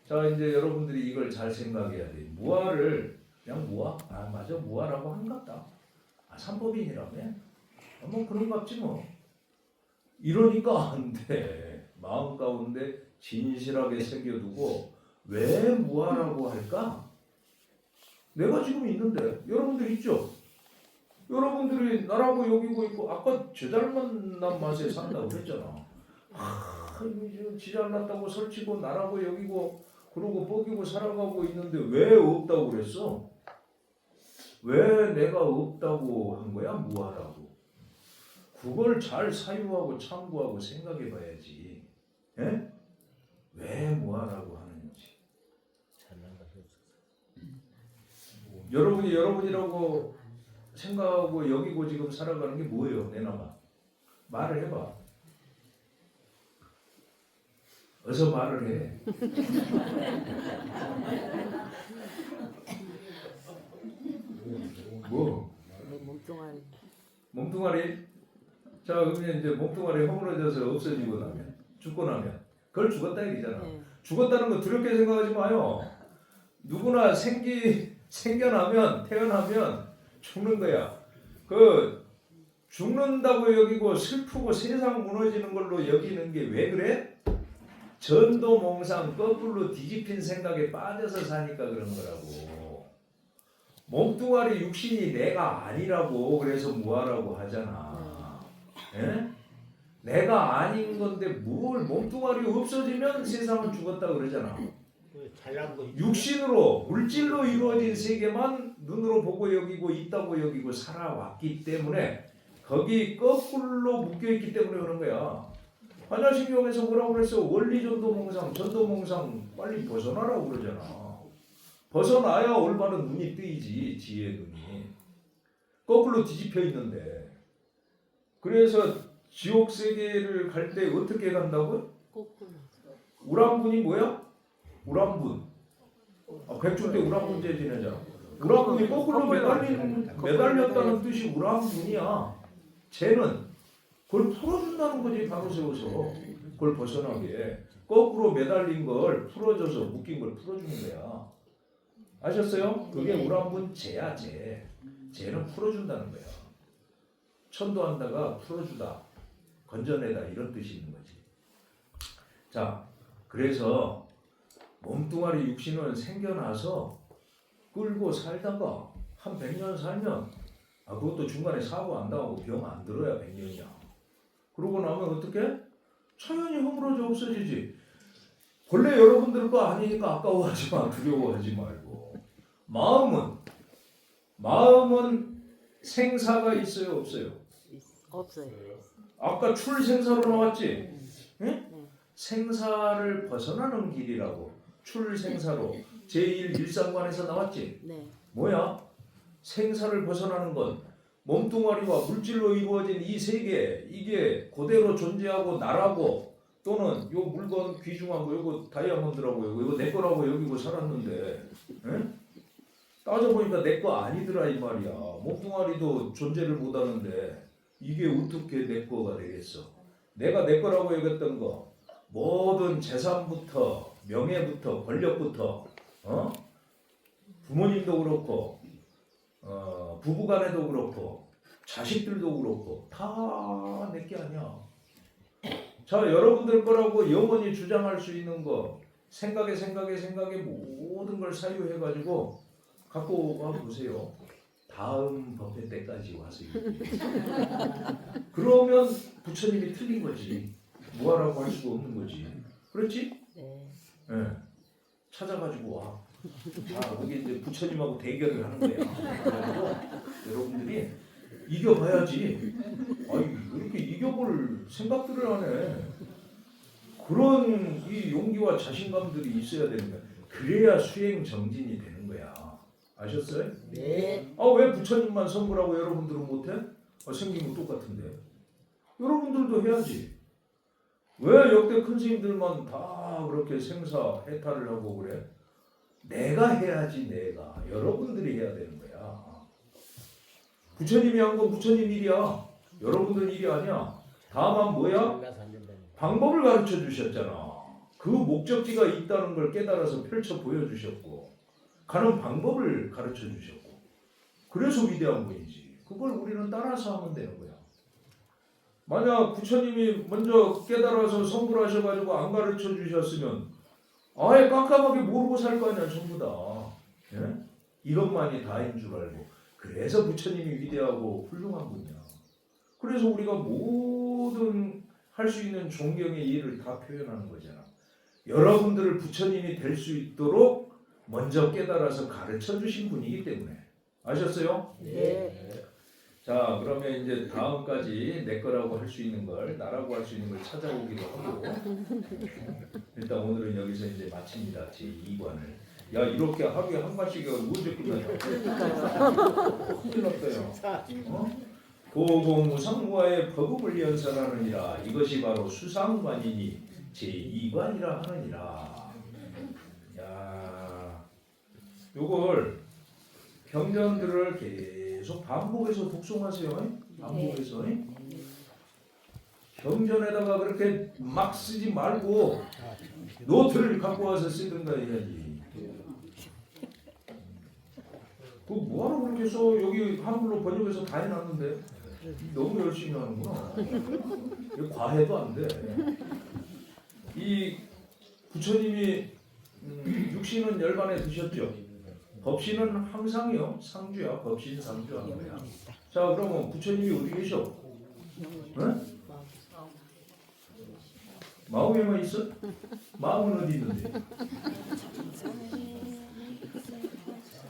자, 이제 여러분들이 이걸 잘 생각해야 돼. 무아를 그냥 무아? 맞아 무아라고 한 것 같다. 삼법인이라며? 뭐 그런 것 같지 뭐. 이러니까 안 돼. 마음 가운데 진실하게 새겨두고 왜 무아라고 할까? 내가 지금 있는데 여러분들 있죠? 여러분들이 나라고 여기고 있고 아까 죄잘만 난 맛에 산다고 그랬잖아. 이거 지잘났다고 설치고 나라고 여기고 그러고 뻐기고 살아가고 있는데 왜 없다고 그랬어? 왜 내가 없다고 한 거야? 무하라고. 그걸 잘 사유하고 참고하고 생각해 봐야지. 예? 왜 무하라고 하는지. 여러분이 여러분이라고 생각하고 여기고 지금 살아가는 게 뭐예요? 내놔봐. 말을 해봐. 어서 말을 해. 뭐? 내 몸뚱아리. 몸뚱아리? 자, 그러면 이제 몸뚱아리 허물어져서 없어지고 나면, 죽고 나면, 그걸 죽었다 얘기잖아. 네. 죽었다는 거 두렵게 생각하지 마요. 누구나 생겨나면, 태어나면 죽는 거야. 그 죽는다고 여기고 슬프고 세상 무너지는 걸로 여기는 게 왜 그래? 전도몽상 거꾸로 뒤집힌 생각에 빠져서 사니까 그런 거라고. 몸뚱아리 육신이 내가 아니라고 그래서 뭐하라고 하잖아. 예? 내가 아닌 건데 뭘 몸뚱아리 없어지면 세상은 죽었다 그러잖아. 육신으로 물질로 이루어진 세계만 눈으로 보고 여기고 있다고 여기고 살아왔기 때문에 거기 거꾸로 묶여있기 때문에 그런 거야. 반야신경에서 뭐라고 그랬어? 원리전도몽상, 전도몽상 빨리 벗어나라고 그러잖아. 벗어나야 올바른 눈이 뜨이지, 지혜의 눈이. 거꾸로 뒤집혀 있는데. 그래서 지옥 세계를 갈 때 어떻게 간다고? 거꾸로. 우람분이 뭐야? 우람분. 백주 때 우람분제 지내잖아. 우람분이 거꾸로 매달렸다는 뜻이 우람분이야. 쟤는 그걸 풀어준다는 거지. 바로 세워서 그걸 벗어나게 거꾸로 매달린 걸 풀어줘서 묶인 걸 풀어주는 거야. 아셨어요? 그게 우람분 쟤야. 쟤는 풀어준다는 거야. 천도한다가 풀어주다, 건져내다 이런 뜻이 있는 거지. 자, 그래서 몸뚱아리 육신은 생겨나서 끌고 살다가 한 100년 살면 그것도 중간에 사고 안 당하고 병 안 들어야 100년이야. 그러고 나면 어떻게? 자연히 허물어져 없어지지. 본래 여러분들 거 아니니까 아까워하지 마. 두려워하지 말고. 마음은 생사가 있어요 없어요? 없어요. 아까 출생사로 나왔지? 응? 네. 생사를 벗어나는 길이라고. 출생사로 제1일상관에서 나왔지? 네. 뭐야? 생사를 벗어나는 건 몸뚱아리와 물질로 이루어진 이 세계, 이게 그대로 존재하고 나라고, 또는 요 물건 귀중한 거 이거 다이아몬드라고 이거 내 거라고 여기고 살았는데, 에? 따져보니까 내 거 아니더라 이 말이야. 몸뚱아리도 존재를 못하는데 이게 어떻게 내 거가 되겠어? 내가 내 거라고 여겼던 거, 모든 재산부터 명예부터 권력부터, 부모님도 그렇고, 부부간에도 그렇고, 자식들도 그렇고 다 내 게 아니야. 자, 여러분들 거라고 영원히 주장할 수 있는 거, 생각에 모든 걸 사유해가지고 갖고 와 보세요. 다음 법회 때까지 와서 그러면 부처님이 틀린 거지. 뭐하라고 할 수가 없는 거지. 그렇지? 네. 네. 찾아가지고 와. 거기 이제 부처님하고 대결을 하는 거야. 그래가지고 여러분들이 이겨봐야지. 아니, 왜 이렇게 이겨볼 생각들을 하네. 그런 이 용기와 자신감들이 있어야 되는 거야. 그래야 수행 정진이 되는 거야. 아셨어요? 네. 왜 부처님만 선물하고 여러분들은 못해? 생긴 거 똑같은데. 여러분들도 해야지. 왜 역대 큰 스님들만 다 그렇게 생사 해탈을 하고 그래? 내가 해야지. 내가. 여러분들이 해야 되는 거야. 부처님이 한 건 부처님 일이야. 여러분들 일이 아니야. 다만 뭐야? 방법을 가르쳐 주셨잖아. 그 목적지가 있다는 걸 깨달아서 펼쳐 보여주셨고, 가는 방법을 가르쳐 주셨고, 그래서 위대한 분이지. 그걸 우리는 따라서 하면 되는 거야. 만약 부처님이 먼저 깨달아서 성불하셔가지고 안 가르쳐 주셨으면 아예 깜깜하게 모르고 살 거 아니야. 전부 다. 예? 이것만이 다인 줄 알고. 그래서 부처님이 위대하고 훌륭한 분이야. 그래서 우리가 모든 할 수 있는 존경의 예를 다 표현하는 거잖아. 여러분들을 부처님이 될 수 있도록 먼저 깨달아서 가르쳐 주신 분이기 때문에. 아셨어요? 네. 자, 그러면 이제 다음까지 내 거라고 할 수 있는 걸, 나라고 할 수 있는 걸 찾아오기도 하고, 일단 오늘은 여기서 이제 마칩니다. 제 2관을. 야, 이렇게 하루에 한 관씩 언제 끝나냐? 큰일 났어요. 고공무상무와의 법음을 연설하느니라. 이것이 바로 수상관이니 제2관이라 하느니라. 야, 요걸 경전들을 계속 반복해서 독송하세요. 반복해서. 경전에다가 그렇게 막 쓰지 말고 노트를 갖고 와서 쓰든가 해야지. 그 뭐하러 그렇게 써? 여기 한글로 번역해서 다 해놨는데 너무 열심히 하는구나. 이거 과해도 안 돼. 이 부처님이 육신은 열반에 드셨죠. 법신은 항상이요. 상주야. 법신 상주 하는 거야. 자, 그러면 부처님이 어디 계셔? 응? 마음에만 있어? 마음은 어디 있는데?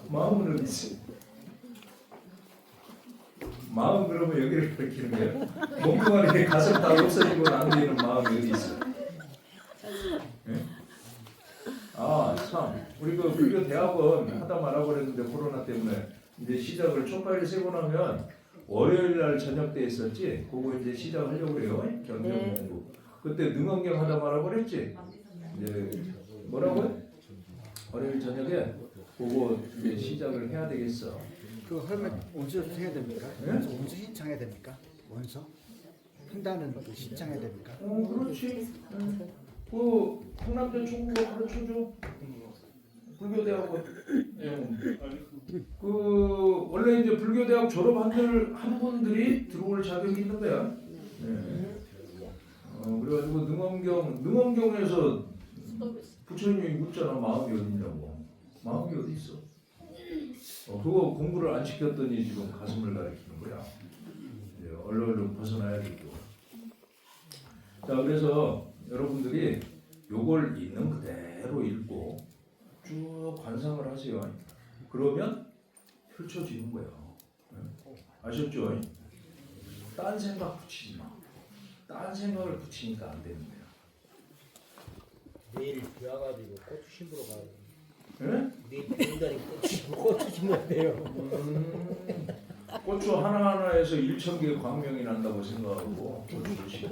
마음은 어디 있어? 마음 그러면 여기를 가리키는 거야? 몸뚱아리에 가슴 다 없어지고 남기는 마음이 어디 있어? 네? 아, 참. 우리 그 불교 대학원 하다 말아버렸는데 코로나 때문에 이제 시작을 촉발을 세고 나면 월요일 날 저녁 때 했었지. 그거 이제 시작하려고 그래요. 경전 공부. 그때 능엄경 하다 말아버렸지. 이제 뭐라고요? 월요일 저녁에 그거 이제 시작을 해야 되겠어. 그 하면 원서 해야 됩니까? 네? 원서 신청해야 됩니까? 원서? 한다는 것도 신청해야 됩니까? 그렇지. 그 홍남대 총무가 가르쳐줘. 불교대학원. 그 원래 이제 불교대학 졸업한 분들이 들어올 자격이 있는 거야. 네. 그래가지고 능엄경에서 부처님이 묻잖아. 마음이 어디냐고. 마음이 어디 있어? 그거 공부를 안 시켰더니 지금 가슴을 가리키는 거야. 이제 얼른 벗어나야겠고. 자, 그래서 여러분들이 요걸 있는 그대로 읽고 쭉 관상을 하세요. 그러면 펼쳐지는 거예요. 아셨죠? 딴 생각 붙이지 마. 딴 생각을 붙이니까 안 되는 거야. 내일 비 와가지고 고추 심으러 가야 돼. 예? 내일 달에 고추 심어야 돼요. 고추 하나하나에서 1,000개의 광명이 난다고 생각하고 고추를 심어.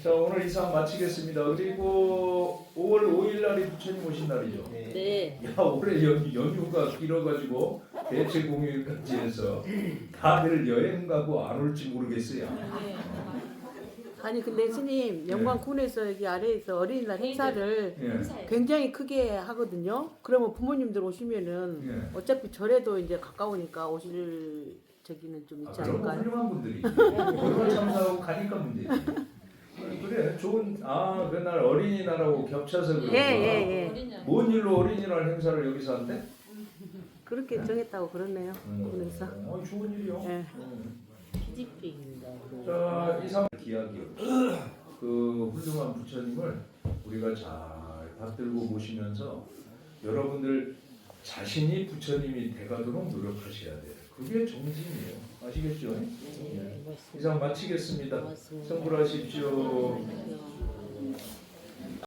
자, 오늘 이상 마치겠습니다. 그리고 5월 5일 날이 부처님 오신 날이죠. 네. 야, 올해 연휴가 길어가지고 대체 공휴일까지 해서 다들 여행 가고 안 올지 모르겠어요. 아니 근데 스님 영광군에서 여기 아래에서 어린이날 행사를 예. 굉장히 크게 하거든요. 그러면 부모님들 오시면은 예. 어차피 절에도 이제 가까우니까 오실 저기는 좀 있지 그런 거 않을까요? 훌륭한 분들이 그걸 참사하고 가니까 문제지. 그래, 좋은 맨날 어린이날하고 겹쳐서 그런가. 예. 뭔 일로 어린이날 행사를 여기서 한대? 그렇게 정했다고 그러네요. 군에서. 좋은 일이요. 예. 자, 이상 기약이요. 그 훌륭한 부처님을 우리가 잘 받들고 모시면서 여러분들 자신이 부처님이 돼가도록 노력하셔야 돼요. 그게 정진이에요. 아시겠죠? 이상 마치겠습니다. 성불하십시오.